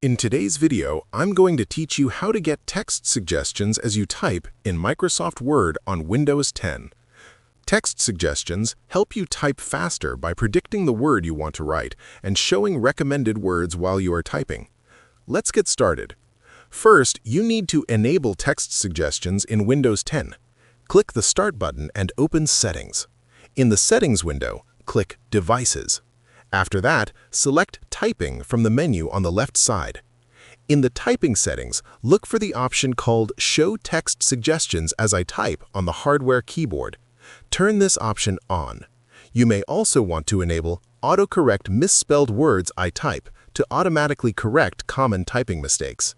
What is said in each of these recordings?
In today's video, I'm going to teach you how to get text suggestions as you type in Microsoft Word on Windows 10. Text suggestions help you type faster by predicting the word you want to write and showing recommended words while you are typing. Let's get started. First, you need to enable text suggestions in Windows 10. Click the Start button and open Settings. In the Settings window, click Devices. After that, select Typing from the menu on the left side. In the typing settings, look for the option called Show Text Suggestions as I Type on the hardware keyboard. Turn this option on. You may also want to enable Autocorrect Misspelled Words I Type to automatically correct common typing mistakes.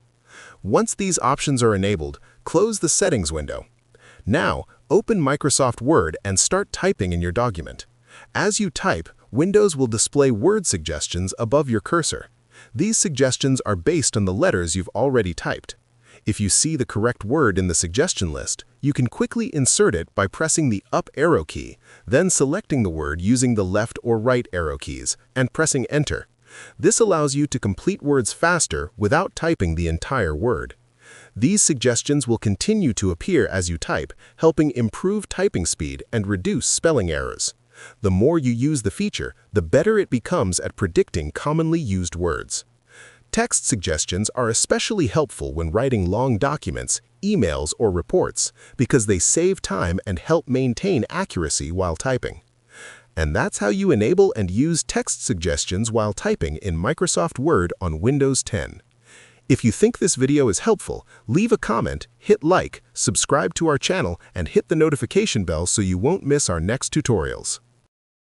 Once these options are enabled, close the Settings window. Now, open Microsoft Word and start typing in your document. As you type, Windows will display word suggestions above your cursor. These suggestions are based on the letters you've already typed. If you see the correct word in the suggestion list, you can quickly insert it by pressing the up arrow key, then selecting the word using the left or right arrow keys, and pressing Enter. This allows you to complete words faster without typing the entire word. These suggestions will continue to appear as you type, helping improve typing speed and reduce spelling errors. The more you use the feature, the better it becomes at predicting commonly used words. Text suggestions are especially helpful when writing long documents, emails, or reports because they save time and help maintain accuracy while typing. And that's how you enable and use text suggestions while typing in Microsoft Word on Windows 10. If you think this video is helpful, leave a comment, hit like, subscribe to our channel, and hit the notification bell so you won't miss our next tutorials.